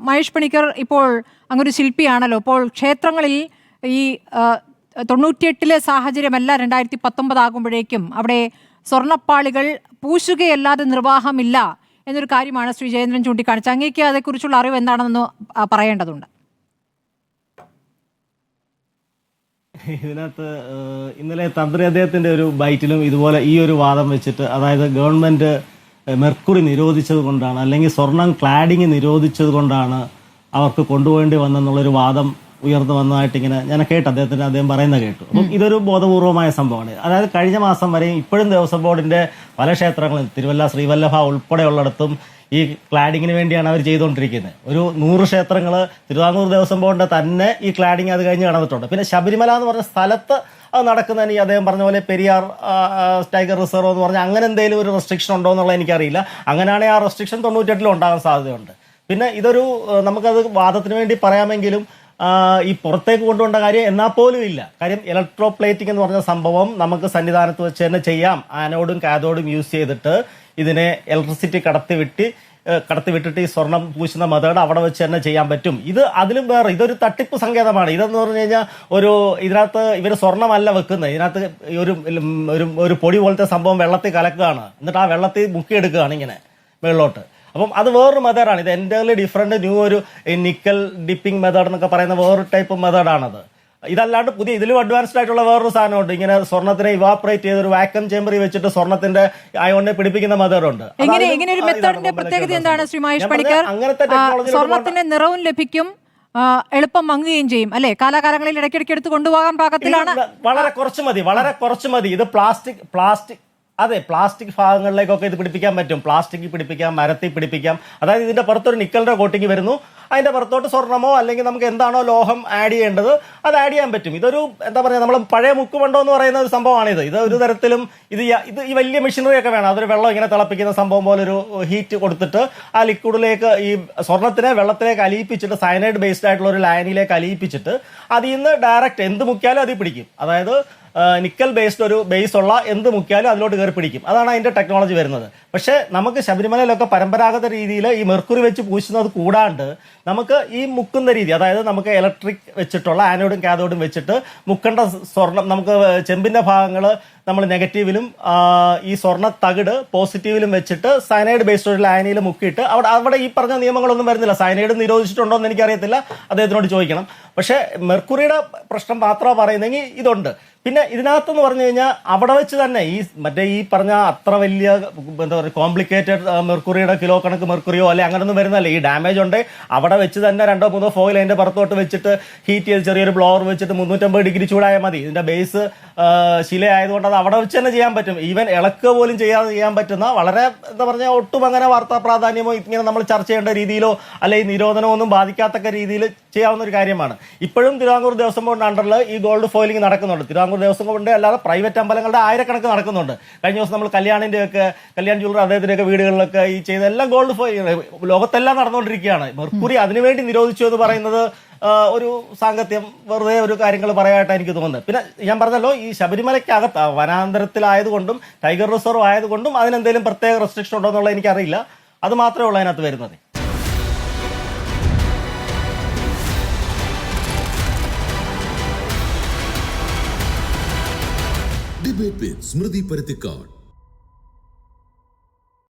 മഹേഷ് പണിക്കർ ഇപ്പോൾ അങ്ങൊരു ശില്പിയാണല്ലോ. ഇപ്പോൾ ക്ഷേത്രങ്ങളിൽ ഈ 98-ലെ സാഹചര്യമല്ല 2019 ആകുമ്പോഴേക്കും അവിടെ സ്വർണ്ണപ്പാളികൾ പൂശുകയല്ലാതെ നിർവാഹമില്ല എന്നൊരു കാര്യമാണ് ശ്രീ ജയേന്ദ്രൻ ചൂണ്ടിക്കാണിച്ചത്. അങ്ങേക്ക് അതേക്കുറിച്ചുള്ള അറിവ് എന്താണെന്ന് പറയേണ്ടതുണ്ട്. ഇതിനകത്ത് ഇന്നലെ തന്ത്രി അദ്ദേഹത്തിൻ്റെ ഒരു ബൈറ്റിലും ഇതുപോലെ ഈ ഒരു വാദം വെച്ചിട്ട്, അതായത് ഗവൺമെൻറ് മെർക്കുറി നിരോധിച്ചത് കൊണ്ടാണ്, അല്ലെങ്കിൽ സ്വർണം ക്ലാഡിങ് നിരോധിച്ചത് കൊണ്ടാണ് അവർക്ക് കൊണ്ടുപോകേണ്ടി വന്നെന്നുള്ളൊരു വാദം ഉയർന്നു വന്നതായിട്ട് ഇങ്ങനെ ഞാൻ അദ്ദേഹം പറയുന്നത് കേട്ടു. അപ്പം ഇതൊരു ബോധപൂർവമായ സംഭവമാണ്. അതായത് കഴിഞ്ഞ മാസം വരെയും ഇപ്പോഴും ദേവസ്വം ബോർഡിന്റെ പല ക്ഷേത്രങ്ങളും തിരുവല്ല ശ്രീവല്ലഭ ഉൾപ്പെടെയുള്ളിടത്തും ഈ ക്ലാഡിങ്ങിന് വേണ്ടിയാണ് അവർ ചെയ്തുകൊണ്ടിരിക്കുന്നത്. ഒരു 100 ക്ഷേത്രങ്ങൾ തിരുവിതാംകൂർ ദേവസ്വം ബോർഡിന്റെ തന്നെ ഈ ക്ലാഡിങ് അത് കഴിഞ്ഞ് നടന്നിട്ടുണ്ട്. പിന്നെ ശബരിമല എന്ന് പറഞ്ഞ സ്ഥലത്ത് അത് നടക്കുന്നതിന് ഈ അദ്ദേഹം പറഞ്ഞ പോലെ പെരിയാർ ടൈഗർ റിസർവ് എന്ന് പറഞ്ഞാൽ അങ്ങനെ എന്തെങ്കിലും ഒരു റെസ്ട്രിക്ഷൻ ഉണ്ടോ എന്നുള്ളത് എനിക്കറിയില്ല. അങ്ങനെയാണെങ്കിൽ ആ റെസ്ട്രിക്ഷൻ 98 ഉണ്ടാകാൻ സാധ്യതയുണ്ട്. പിന്നെ ഇതൊരു നമുക്കത് വാദത്തിന് വേണ്ടി പറയാമെങ്കിലും ഈ പുറത്തേക്ക് കൊണ്ടുപോകേണ്ട കാര്യം എന്നാൽ പോലും ഇല്ല. കാര്യം ഇലക്ട്രോപ്ലേറ്റിംഗ് എന്ന് പറഞ്ഞ സംഭവം നമുക്ക് സന്നിധാനത്ത് വെച്ച് തന്നെ ചെയ്യാം. ആനോഡും കാഥോഡും യൂസ് ചെയ്തിട്ട് ഇതിനെ ഇലക്ട്രിസിറ്റി കടത്തിവിട്ടിട്ട് ഈ സ്വർണം പൂശുന്ന മെത്തേഡ് അവിടെ വെച്ച് തന്നെ ചെയ്യാൻ പറ്റും. ഇത് അതിലും വേറെ ഇതൊരു തട്ടിപ്പ് സങ്കേതമാണ്. ഇതെന്ന് പറഞ്ഞു കഴിഞ്ഞാൽ ഇതിനകത്ത് ഇവർ സ്വർണ്ണമല്ല വെക്കുന്നത്. ഇതിനകത്ത് ഒരു പൊടി പോലത്തെ സംഭവം വെള്ളത്തിൽ കലക്കുകയാണ്. എന്നിട്ട് ആ വെള്ളത്തിൽ മുക്കിയെടുക്കുകയാണ് ഇങ്ങനെ വെള്ളോട്ട്. അപ്പം അത് വേറൊരു മെത്തേഡാണ്. ഇത് എൻ്റയർലി ഡിഫറെൻറ്റ് ന്യൂ ഒരു നിക്കൽ ഡിപ്പിംഗ് മെത്തേഡ് എന്നൊക്കെ പറയുന്ന വേറൊരു ടൈപ്പ് മെത്തേഡാണത്. ഇതല്ലാണ്ട് പുതിയ ഇതിലും അഡ്വാൻസ്ഡ് ആയിട്ടുള്ള വേറൊരു സാധനമുണ്ട്. ഇങ്ങനെ സ്വർണ്ണത്തിനെ ഇവാപ്പറേറ്റ് ചെയ്ത് ഒരു വാക്വം ചേമ്പറിൽ വെച്ചിട്ട് സ്വർണ്ണത്തിന്റെ അയോണിനെ പിടിപ്പിക്കുന്ന മെത്തേഡുണ്ട്. പ്രത്യേകത എന്താണ് ശ്രീ മഹേഷ് പണിക്കർ? സ്വർണ്ണത്തിന്റെ നിറവും ലഭിക്കും, എളുപ്പം മങ്ങുകയും ചെയ്യും അല്ലെ? കാലാകാലങ്ങളിൽ ഇടയ്ക്കിടയ്ക്ക് എടുത്ത് കൊണ്ടുപോകാൻ പാകത്തിലാണ്. വളരെ കുറച്ച് മതി. ഇത് പ്ലാസ്റ്റിക് ഭാഗങ്ങളിലേക്കൊക്കെ ഇത് പിടിപ്പിക്കാൻ പറ്റും. പ്ലാസ്റ്റിക് പിടിപ്പിക്കാം, മരത്തിൽ പിടിപ്പിക്കാം. അതായത് ഇതിന്റെ പുറത്തൊരു നിക്കലിന്റെ കോട്ടിങ് വരുന്നു, അതിന്റെ പുറത്തോട്ട് സ്വർണ്ണമോ അല്ലെങ്കിൽ നമുക്ക് എന്താണോ ലോഹം ആഡ് ചെയ്യേണ്ടത് അത് ആഡ് ചെയ്യാൻ പറ്റും. ഇതൊരു എന്താ പറയുക, നമ്മൾ പഴയ മുക്കുമണ്ടോ എന്ന് പറയുന്ന ഒരു സംഭവമാണിത്. ഇത് ഒരു തരത്തിലും ഈ വലിയ മെഷീനറി ഒക്കെ വേണം. അതൊരു വെള്ളം ഇങ്ങനെ തിളപ്പിക്കുന്ന സംഭവം പോലെ ഒരു ഹീറ്റ് കൊടുത്തിട്ട് ആ ലിക്വിഡിലേക്ക് ഈ സ്വർണ്ണത്തിനെ വെള്ളത്തിലേക്ക് അലിയിപ്പിച്ചിട്ട് സയനൈഡ് ബേസ്ഡ് ആയിട്ടുള്ള ഒരു ലൈനിലേക്ക് അലിയിപ്പിച്ചിട്ട് അതിൽ നിന്ന് ഡയറക്റ്റ് എന്ത് മുക്കിയാലും അതിൽ പിടിക്കും. അതായത് നിക്കൽ ബേസ്ഡ് ഒരു ബേസ് ഉള്ള എന്ത് മുക്കിയാലും അതിലോട്ട് കയറി പിടിക്കും. അതാണ് അതിന്റെ ടെക്നോളജി വരുന്നത്. പക്ഷേ നമുക്ക് ശബരിമലയിലൊക്കെ പരമ്പരാഗത രീതിയിൽ ഈ മെർക്കുറി വെച്ച് പൂശുന്നത് കൂടാണ്ട് നമുക്ക് ഈ മുക്കുന്ന രീതി, അതായത് നമുക്ക് ഇലക്ട്രിക് വെച്ചിട്ടുള്ള ആനോഡും കാഥോഡും വെച്ചിട്ട് മുക്കേണ്ട സ്വർണം, നമുക്ക് ചെമ്പിന്റെ ഭാഗങ്ങൾ നമ്മൾ നെഗറ്റീവിലും ഈ സ്വർണ്ണ തകിട് പോസിറ്റീവിലും വെച്ചിട്ട് സയനൈഡ് ബേസ്ഡ് ഒരു ലൈനിൽ മുക്കിയിട്ട് അവിടെ ഈ പറഞ്ഞ നിയമങ്ങളൊന്നും വരുന്നില്ല. സയനൈഡ് നിരോധിച്ചിട്ടുണ്ടോ എന്ന് എനിക്കറിയത്തില്ല, അദ്ദേഹത്തിനോട് ചോദിക്കണം. പക്ഷേ മെർക്കുറിയുടെ പ്രശ്നം മാത്രമാണ് പറയുന്നെങ്കിൽ ഇതുണ്ട്. പിന്നെ ഇതിനകത്തെന്ന് പറഞ്ഞു കഴിഞ്ഞാൽ അവിടെ വെച്ച് തന്നെ ഈ പറഞ്ഞ അത്ര വലിയ എന്താ പറയുക കോംപ്ലിക്കേറ്റഡ് മെർക്കുറിയുടെ കിലോ കണക്ക് മെർക്കുറിയോ അല്ലെ അങ്ങനൊന്നും വരുന്നല്ലേ. ഈ ഡാമേജ് ഉണ്ട് അവിടെ വെച്ച് തന്നെ 2-3 ഫോയിൽ അതിന്റെ പുറത്തോട്ട് വെച്ചിട്ട് ഹീറ്റ് ചെയ്ത് ചെറിയൊരു ബ്ലോവർ വെച്ചിട്ട് 350 ഡിഗ്രി ചൂടായാൽ മതി. ഇതിന്റെ ബേസ് ശില ആയതുകൊണ്ട് അത് അവിടെ വെച്ച് തന്നെ ചെയ്യാൻ പറ്റും. ഈവൻ ഇളക്കുക പോലും ചെയ്യാൻ പറ്റുന്ന വളരെ എന്താ പറഞ്ഞാൽ ഒട്ടും അങ്ങനെ വാർത്താ പ്രാധാന്യമോ ഇങ്ങനെ നമ്മൾ ചർച്ച ചെയ്യേണ്ട രീതിയിലോ അല്ലെ ഈ നിരോധനമോ ഒന്നും ബാധിക്കാത്ത രീതിയിൽ ചെയ്യാവുന്ന ഒരു കാര്യമാണ്. ഇപ്പോഴും തിരുവിതാംകൂർ ദേവസ്വം ബോർഡിന്റെ അണ്ടറിൽ ഈ ഗോൾഡ് ഫോയിലിംഗ് നടക്കുന്നുണ്ട്. തിരുവിതാംകൂർ ദേവസ്വം ബോർഡിന്റെ അല്ലാതെ പ്രൈവറ്റ് അമ്പലങ്ങളുടെ ആയിരക്കണക്ക് നടക്കുന്നുണ്ട്. കഴിഞ്ഞ ദിവസം നമ്മൾ കല്യാൺ ജ്വല്ലറി അദ്ദേഹത്തിന്റെയൊക്കെ വീടുകളിലൊക്കെ ഈ ചെയ്തെല്ലാം ഗോൾഡ് ഫോയിൽ ലോകത്തെല്ലാം നടന്നുകൊണ്ടിരിക്കുകയാണ്. മെർക്കുറി അതിനുവേണ്ടി നിരോധിച്ചു എന്ന് പറയുന്നത് ഒരു സാങ്കത്യം, വെറുതെ ഒരു കാര്യങ്ങൾ പറയാനായിട്ടാണ് എനിക്ക് തോന്നുന്നത്. പിന്നെ ഞാൻ പറഞ്ഞല്ലോ, ഈ ശബരിമലയ്ക്കകത്ത് വനാന്തരത്തിലായതുകൊണ്ടും ടൈഗർ റിസർവ് ആയതുകൊണ്ടും അതിനെന്തെങ്കിലും പ്രത്യേക റെസ്ട്രിക്ഷൻ ഉണ്ടോ എന്നുള്ളത് എനിക്കറിയില്ല. അത് മാത്രമേ ഉള്ളൂ അതിനകത്ത് വരുന്നത്. ഡിബേറ്റ് വിത്ത് സ്മൃതി പരുത്തിക്കാട്.